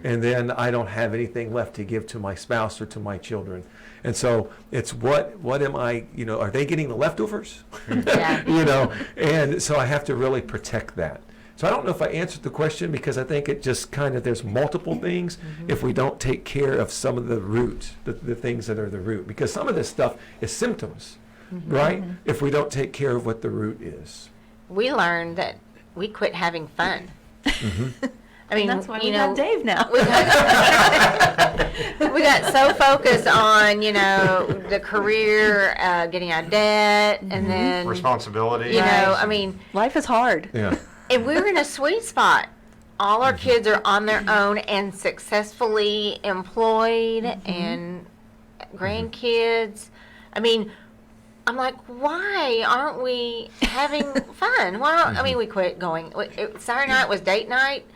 and then I don't have anything left to give to my spouse or to my children. And so it's what am I, are they getting the leftovers? Yeah. And so I have to really protect that. So I don't know if I answered the question, because I think it just kind of, there's multiple things if we don't take care of some of the root, the things that are the root. Because some of this stuff is symptoms, right? If we don't take care of what the root is. We learned that we quit having fun. I mean, That's why we have Dave now. we got so focused on, the career, getting out of debt, and then, Responsibility. I mean, Life is hard. Yeah. and we're in a sweet spot. All our kids are on their own and successfully employed, and grandkids. I mean, I'm like, why aren't we having fun? I mean, we quit going. Saturday night was date night.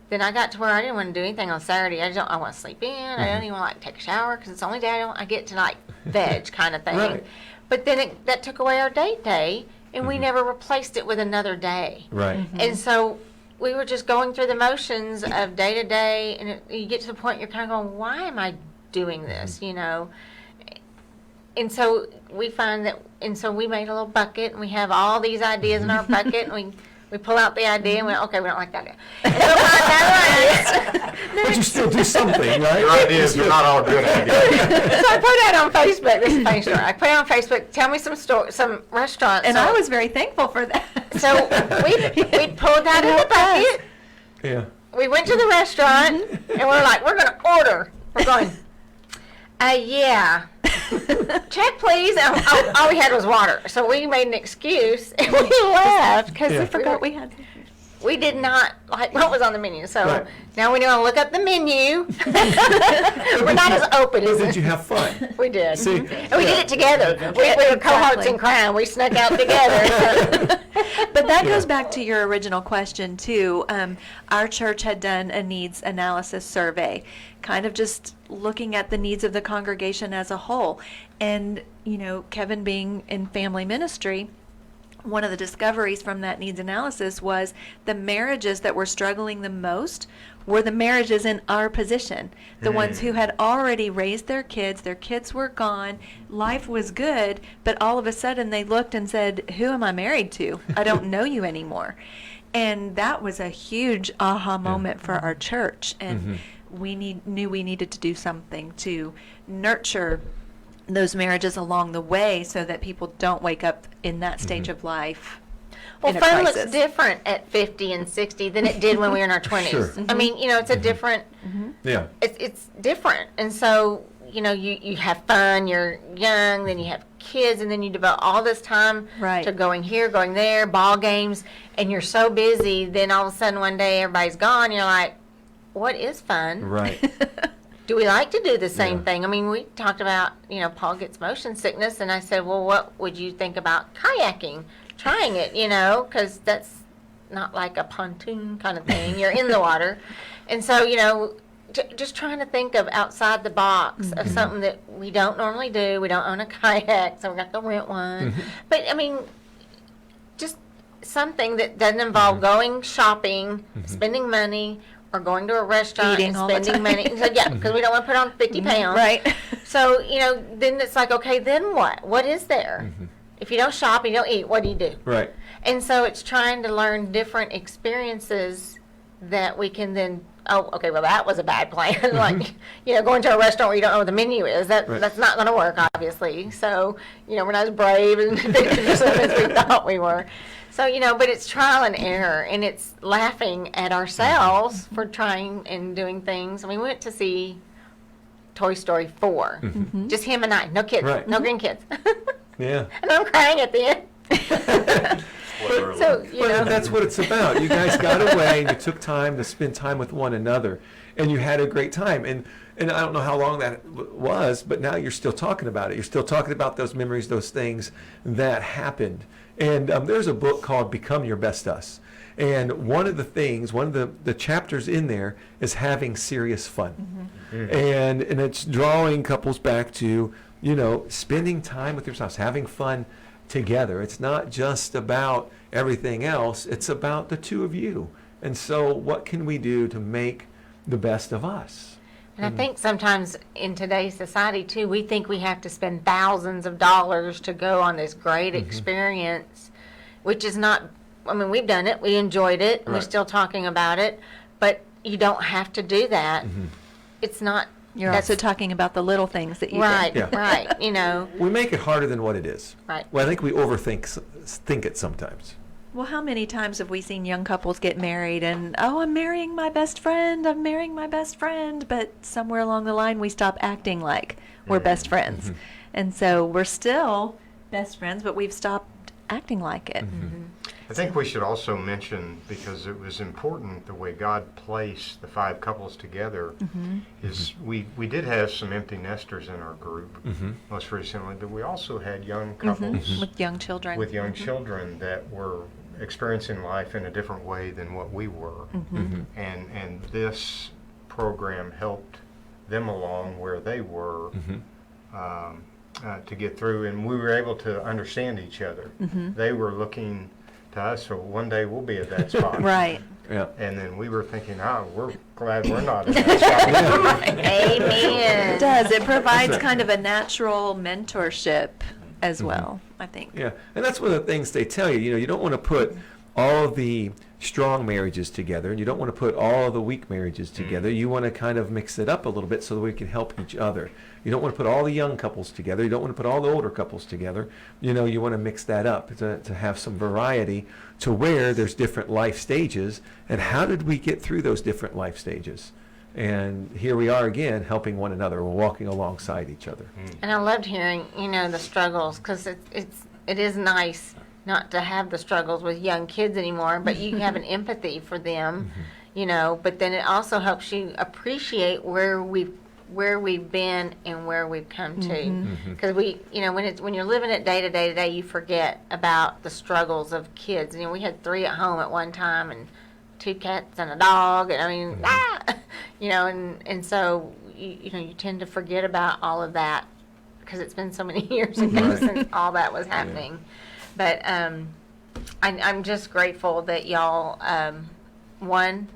Then I got to where I didn't want to do anything on Saturday. I want to sleep in. I don't even want to take a shower, because it's the only day I get to veg kind of thing. Right. But then that took away our date day, and we never replaced it with another day. Right. And so we were just going through the motions of day to day, and you get to the point you're kind of going, why am I doing this? And so we find that, and so we made a little bucket, and we have all these ideas in our bucket, and we pull out the idea, and we okay, we don't like that idea. And so we'll find another idea. But you still do something, right? Your ideas are not all good ideas. So I put that on Facebook. This is a funny story. I put it on Facebook. Tell me some restaurants. And So- I was very thankful for that. So we pulled that in the bucket. Yeah. We went to the restaurant, and we're like, we're going to order. We're going, yeah. Check, please. And all we had was water. So we made an excuse, and we left because I forgot we had. we did not like what was on the menu. So Right. now we know to look up the menu. We're not as open as Did you have fun? we did. See? And we did it together. We were cohorts in crime. We snuck out together. But that Yeah. goes back to your original question too. Our church had done a needs analysis survey, kind of just looking at the needs of the congregation as a whole. And, Kevin being in family ministry, one of the discoveries from that needs analysis was the marriages that were struggling the most were the marriages in our position. The ones who had already raised their kids were gone, life was good, but all of a sudden they looked and said, who am I married to? I don't know you anymore. And that was a huge aha moment for our church. And we knew we needed to do something to nurture those marriages along the way so that people don't wake up in that stage of life Well, in a fun looks crisis. different at 50 and 60 than it did when we were in our 20s. Sure. I mean, it's a different, Yeah. it's different. And so, you have fun, you're young, then you have kids, and then you devote all this time Right. to going here, going there, ball games, and you're so busy, then all of a sudden one day everybody's gone, you're like, what is fun? Right. Do we like to do the same Yeah. thing? I mean, we talked about, Paul gets motion sickness, and I said, well, what would you think about kayaking? Trying it, because that's not like a pontoon kind of thing. You're in the water. And so, just trying to think of outside the box of something that we don't normally do. We don't own a kayak, so we got to rent one. But, I mean, just something that doesn't involve going shopping, spending money, or going to a restaurant Eating and all the spending time. money. So, yeah, because we don't want to put on 50 pounds. Right. So, then it's like, okay, then what? What is there? If you don't shop, you don't eat, what do you do? Right. And so it's trying to learn different experiences that we can then, oh, okay, well, that was a bad plan. Like, going to a restaurant where you don't know what the menu is, Right. that's not going to work, obviously. So, we're not as brave and adventurous as we thought we were. So, but it's trial and error, and it's laughing at ourselves for trying and doing things. I mean, we went to see Toy Story 4. Just him and I, no kids, Right. no grandkids. Yeah. And I'm crying at the end. So, Well, that's what it's about. You guys got away and you took time to spend time with one another, and you had a great time. And I don't know how long that was, but now you're still talking about it. You're still talking about those memories, those things that happened. And there's a book called Become Your Best Us. And one of the chapters in there is having serious fun. And it's drawing couples back to, spending time with your spouse, having fun together. It's not just about everything else. It's about the two of you. And so what can we do to make the best of us? And I think sometimes in today's society, too, we think we have to spend thousands of dollars to go on this great experience, which is not, I mean, we've done it, we enjoyed it, and we're Right. still talking about it, but you don't have to do that. It's not, You're that's also talking about the little things that you right, do. Yeah. right, We make it harder than what it is. right. Well, I think we think it sometimes. Well, how many times have we seen young couples get married and, oh, I'm marrying my best friend, but somewhere along the line we stop acting like we're best friends. And so we're still best friends, but we've stopped acting like it. I think we should also mention, because it was important the way God placed the 5 couples together, is we did have some empty nesters in our group most recently, but we also had young couples With young children. with young children that were experiencing life in a different way than what we were. And this program helped them along where they were to get through, and we were able to understand each other. They were looking to us, so one day we'll be at that spot. Right. Yeah. And then we were thinking, we're glad we're not at that spot. It Amen. does. It provides right. kind of a natural mentorship as well, I think. Yeah, and that's one of the things they tell you. You don't want to put all of the strong marriages together, and you don't want to put all of the weak marriages together. You want to kind of mix it up a little bit so that we can help each other. You don't want to put all the young couples together. You don't want to put all the older couples together. You want to mix that up to have some variety to where there's different life stages. And how did we get through those different life stages? And here we are again, helping one another. We're walking alongside each other. And I loved hearing, the struggles, because it is nice not to have the struggles with young kids anymore, but you have an empathy for them, you know, but then it also helps you appreciate where we've been and where we've come to. Because we, you know, when you're living it day to day, you forget about the struggles of kids. You know, we had 3 at home at one time, and 2 cats and a dog, and I mean, you know, and so you know, you tend to forget about all of that because it's been so many years ago since all that was happening. But I'm just grateful that y'all, one,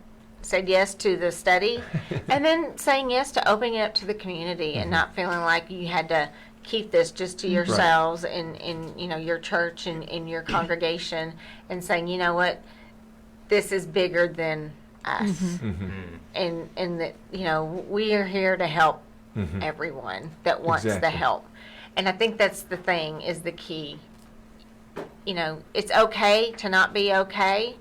said yes to the study, and then saying yes to opening it up to the community and not feeling like you had to keep this just to yourselves in you know, your church and in your congregation, and saying, you know what, this is bigger than us, and that, you know, we are here to help everyone that wants the help. And I think that's the thing, is the key. You know, it's okay to not be okay,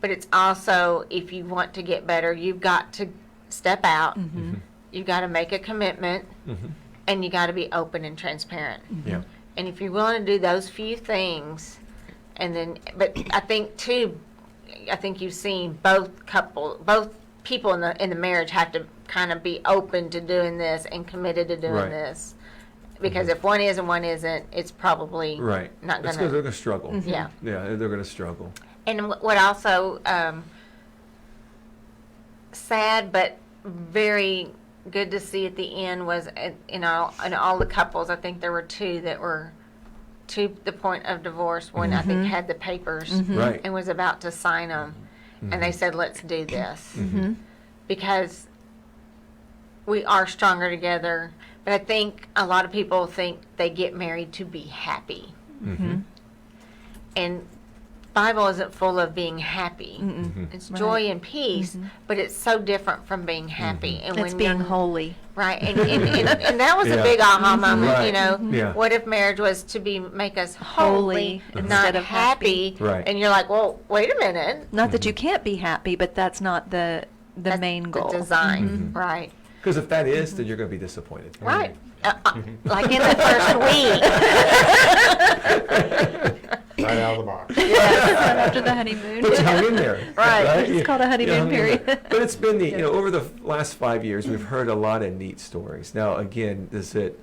but it's also, if you want to get better, you've got to step out, you've got to make a commitment, and you got to be open and transparent. Yeah. And if you're willing to do those few things, and then, but I think too, I think you've seen both people in the marriage have to kind of be open to doing this and committed to doing this. Because if one is and one isn't, it's probably not going to. They're going to struggle. Yeah. Yeah, they're going to struggle. And what also sad but very good to see at the end was in all the couples, I think there were 2 that were to the point of divorce. One I think had the papers and was about to sign them, and they said, let's do this because we are stronger together. But I think a lot of people think they get married to be happy, and Bible isn't full of being happy. It's joy and peace, but it's so different from being happy. And It's being holy. Right, and that was a big aha moment, you know. Yeah. What if marriage was to make us holy, not instead of happy? Right. And you're like, well, wait a minute. Not that you can't be happy, but that's not the That's main goal. The design, right. Because if that is, then you're going to be disappointed. Right. Like in the first week. Right out of the box. After the honeymoon. But you hung in there. Right. It's called a honeymoon period. But it's been neat. You know, over the last 5 years, we've heard a lot of neat stories. Now, again, is it,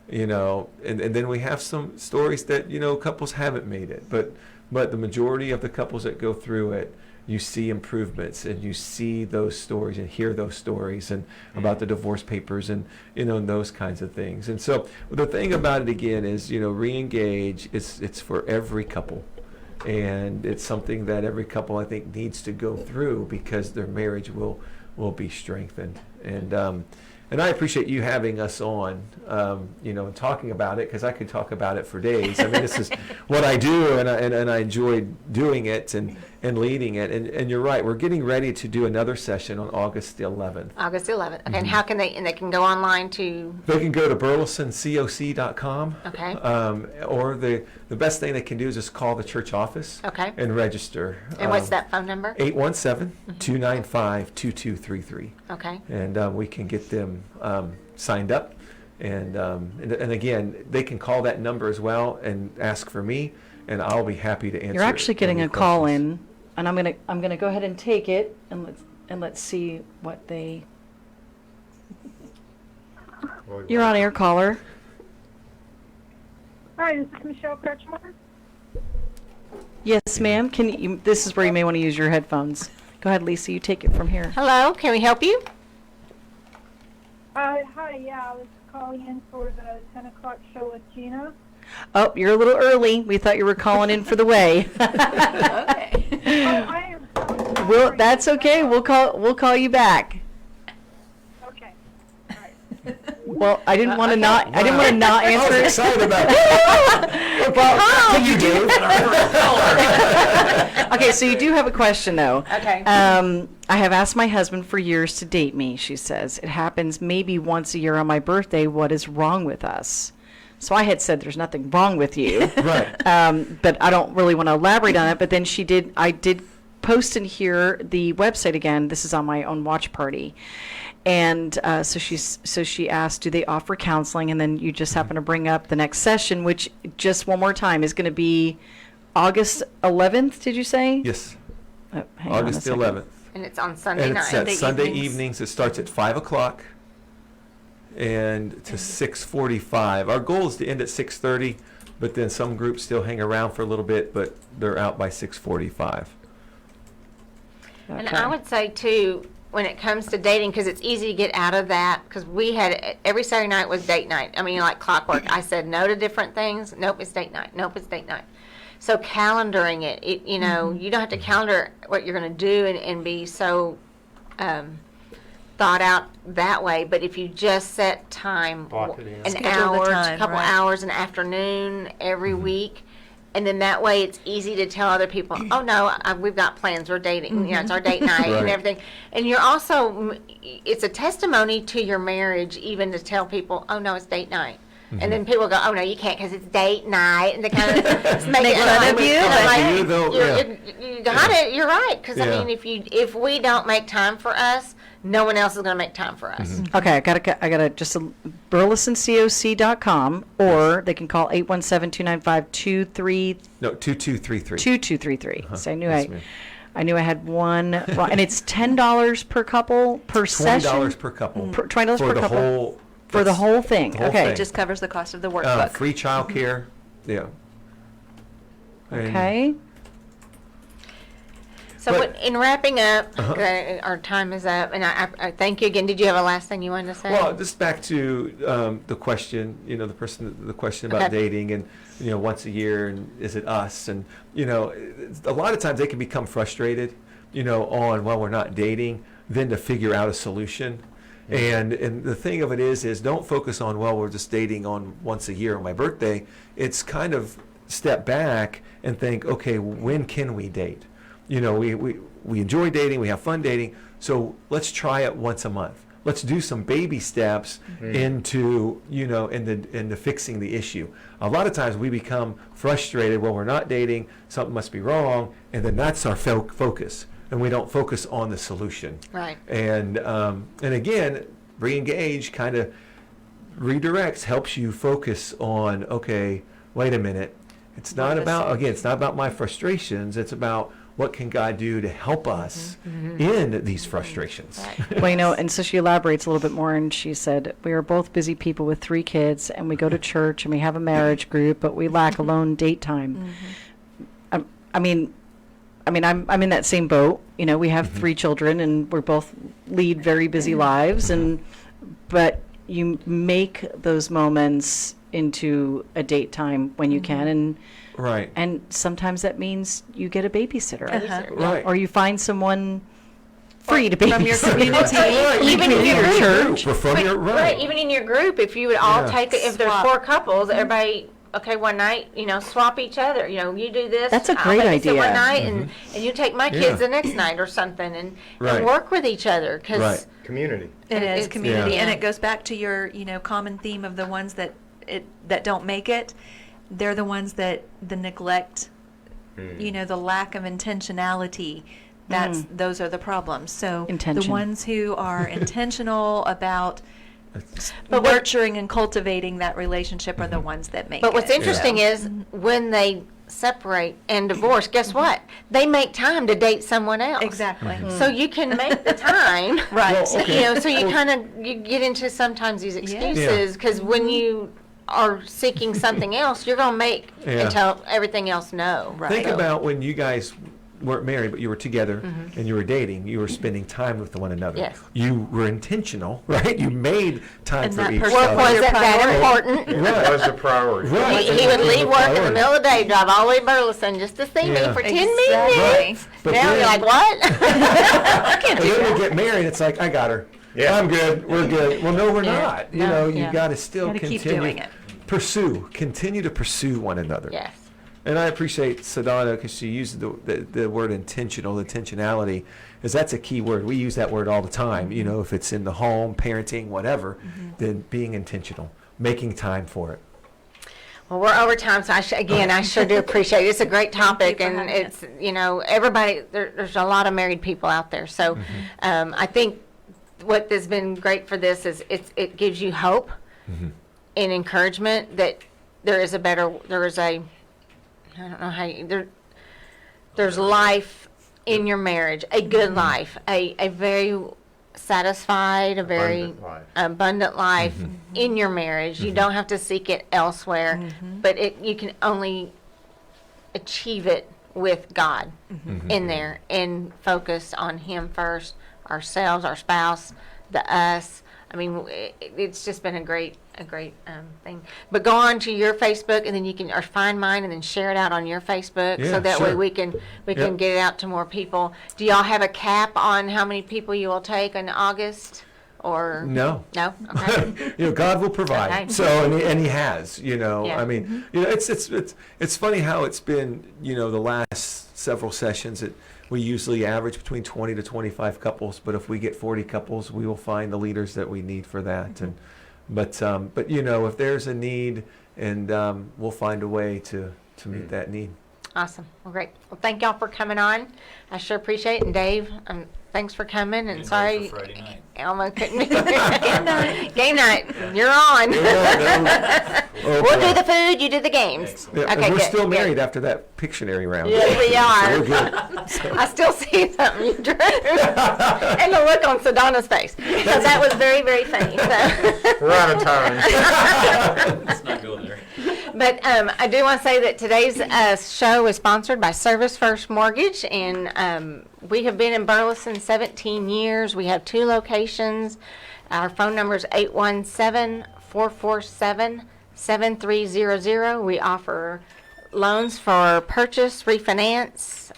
you know, and then we have some stories that, you know, couples haven't made it. But the majority of the couples that go through it, you see improvements, and you see those stories and hear those stories and about the divorce papers and, you know, and those kinds of things. And so the thing about it again is, you know, re-engage, it's for every couple, and it's something that every couple, I think, needs to go through because their marriage will be strengthened. And I appreciate you having us on, you know, and talking about it, because I could talk about it for days. I mean, this is what I do, and I enjoy doing it and leading it. And you're right, we're getting ready to do another session on August the 11th. August 11th. Okay, and how can they can go online to? They can go to burlesoncoc.com. Okay. Or the best thing they can do is just call the church office. Okay. And register. And what's that phone number? 817-295-2233. Okay. And we can get them signed up, and again, they can call that number as well and ask for me, and I'll be happy to answer. You're actually getting any a call questions. in, and I'm gonna go ahead and take it, and let's see what they. You're on air, caller. Hi, this is Michelle Kretschmer. Yes, ma'am. This is where you may want to use your headphones. Go ahead, Lisa. You take it from here. Hello, can we help you? Hi, yeah, I was calling in for the 10 o'clock show with Gina. Oh, you're a little early. We thought you were calling in for the way. Okay. I am so Well, sorry. that's okay. We'll call you back. Okay. All right. Well, I didn't want to not. I didn't want to not I was answer. excited about it. Well, You do. okay, so you do have a question though. Okay. I have asked my husband for years to date me, she says. It happens maybe once a year on my birthday. What is wrong with us? So I had said there's nothing wrong with you. Right. But I don't really want to elaborate on it. But then I did post in here the website again. This is on my own watch party. And so she asked, do they offer counseling? And then you just happen to bring up the next session, which just one more time is going to be August 11th, did you say? Yes, Oh, hang on a August the second. 11th. And it's on Sunday And it's night. at Sunday evenings. evenings. It starts at 5 o'clock and to 6:45. Our goal is to end at 6:30, but then some groups still hang around for a little bit, but they're out by 6:45. And Okay. I would say too, when it comes to dating, because it's easy to get out of that, because we had, every Saturday night was date night. I mean, like clockwork. I said no to different things. Nope, it's date night. Nope, it's date night. So calendaring it, you know, you don't have to calendar what you're going to do and be so thought out that way. But if you just set time, Block it in. an Schedule the hour, time, a couple right. hours, an afternoon every week, and then that way it's easy to tell other people, oh no, we've got plans, we're dating, you know, it's our date night and Right. everything. And you're also, it's a testimony to your marriage even to tell people, oh no, it's date night. And then people go, oh no, you can't because it's date night, and they kind of make Make fun of you, And I'm but- like, You though, yeah. you got it. You're right. Because Yeah. I mean, if we don't make time for us, no one else is going to make time for us. Okay, I gotta just burlesoncoc.com, or they can call 817-295-2333. No, 2233. 2233. So Yes, ma'am. I knew I had one wrong. And it's $10 per couple per session. $20 per couple. $20 for per the couple whole. for the whole thing. the whole Okay. thing. It just covers the cost of the workbook. Free childcare. Yeah. And- Okay. So But- in wrapping up, Uh-huh. our time is up, and I thank you again. Did you have a last thing you wanted to say? Well, just back to the question, you know, the question about Okay. dating and, you know, once a year and is it us? And, you know, a lot of times they can become frustrated, you know, on, well, we're not dating, then to figure out a solution. And the thing of it is don't focus on, well, we're just dating on once a year on my birthday. It's kind of step back and think, okay, when can we date? You know, we enjoy dating, we have fun dating, so let's try it once a month. Let's do some baby steps into, you know, into fixing the issue. A lot of times we become frustrated, well, we're not dating, something must be wrong, and then that's our focus, and we don't focus on the solution. Right. And again, re-engage kind of redirects, helps you focus on, okay, wait a minute, it's not about, again, it's not about my frustrations, it's about what can God do to help us in these frustrations. Well, you know, and so she elaborates a little bit more, and she said, we are both busy people with 3 kids, and we go to church, and we have a marriage group, but we lack alone date time. I mean, I'm in that same boat. You know, we have 3 children, and we're both lead very busy lives, but you make those moments into a date time when you can, Right. and sometimes that means you get a babysitter, Uh-huh. Right. or you find someone free to babysit. From your community. Right. Even You in can your do church. or from your, right. Even in your group, if you would all Yeah. take it, if there's Swap. 4 couples, everybody, okay, one night, you know, swap each other. You know, you do this. That's a I'll great babysit idea. One night, and you take my kids Yeah. the next night or something, and Right. work with each other because. Right. Community. It is It's- community, yeah. and it goes back to your, you know, common theme of the ones that don't make it. They're the ones that the neglect, you know, the lack of intentionality. Those are the problems. So Intention. the ones who are intentional about But what- nurturing and cultivating that relationship are the ones that make it. But what's interesting So- is when they separate and divorce, guess what? They make time to date someone else. Exactly. So you can make the time. Right. Well, okay. You know, so you kind of, you get into sometimes these excuses because when you are seeking something else, you're going to make Yeah. and tell everything else no. Right. Think So- about when you guys weren't married, but you were together and you were dating. You were spending time with one another. Yes. You were intentional, right? You made time And for that each person Work other. wasn't Your that priority. important. Right. That was the priority. Right. He would leave work in the middle of the day, drive all the way to Burleson just to see Yeah. me for 10 Exactly. minutes. But Now then- you're like, what? I can't And do then that. we get married, it's like, I got her. Yeah. I'm good. We're good. Well, no, we're Yeah. not. You No, know, you yeah. got to still Gotta keep continue. doing it. Continue to pursue one another. Yes. And I appreciate Sudona because she used the word intentional, intentionality, because that's a key word. We use that word all the time. You know, if it's in the home, parenting, whatever, then being intentional, making time for it. Well, we're over time, so I sure do appreciate it. It's a great topic, for and having it's, you know, everybody, there's a lot of married people out there. So I think what has been great for this is it gives you hope and encouragement that there is a I don't know how you, there's life in your marriage, a good life, a very satisfied, a very Abundant life. abundant life in your marriage. You don't have to seek it elsewhere, but you can only achieve it with God in there and focus on Him first, ourselves, our spouse, the us. I mean, it's just been a great thing. But go on to your Facebook, and then you can, or find mine, and then share it out on your Facebook, Yeah, so that way sure. we can Yep. get it out to more people. Do y'all have a cap on how many people you will take in August, or No. No? Okay. God will provide. Okay. So, and he has, Yeah. I mean, it's funny how it's been, the last several sessions that we usually average between 20 to 25 couples, but if we get 40 couples, we will find the leaders that we need for that. And, but if there's a need, and we'll find a way to meet that need. Awesome. Well, great. Well, thank y'all for coming on. I sure appreciate it. And Dave, thanks for coming. And Getting sorry, ready for Friday night. Elma couldn't be there. Game night. You're on. We'll do the food. You do the games. Excellent. Yeah, Okay, and we're good, still good. married after that Pictionary round. Yes, we So are. we're good. I still see something you drew, and the look on Sedona's face. So that was very, very funny. So. We're out of time. Let's not go there. But I do want to say that today's show is sponsored by Service First Mortgage, and we have been in Burleson 17 years. We have 2 locations. Our phone number is 817-447-7300. We offer loans for purchase, refinance,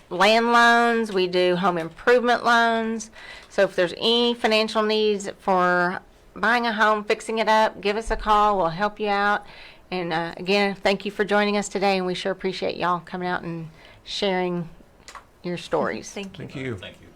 land loans. We do home improvement loans. So if there's any financial needs for buying a home, fixing it up, give us a call. We'll help you out. And again, thank you for joining us today, and we sure appreciate y'all coming out and sharing your stories. Thank you. Thank you. Thank you.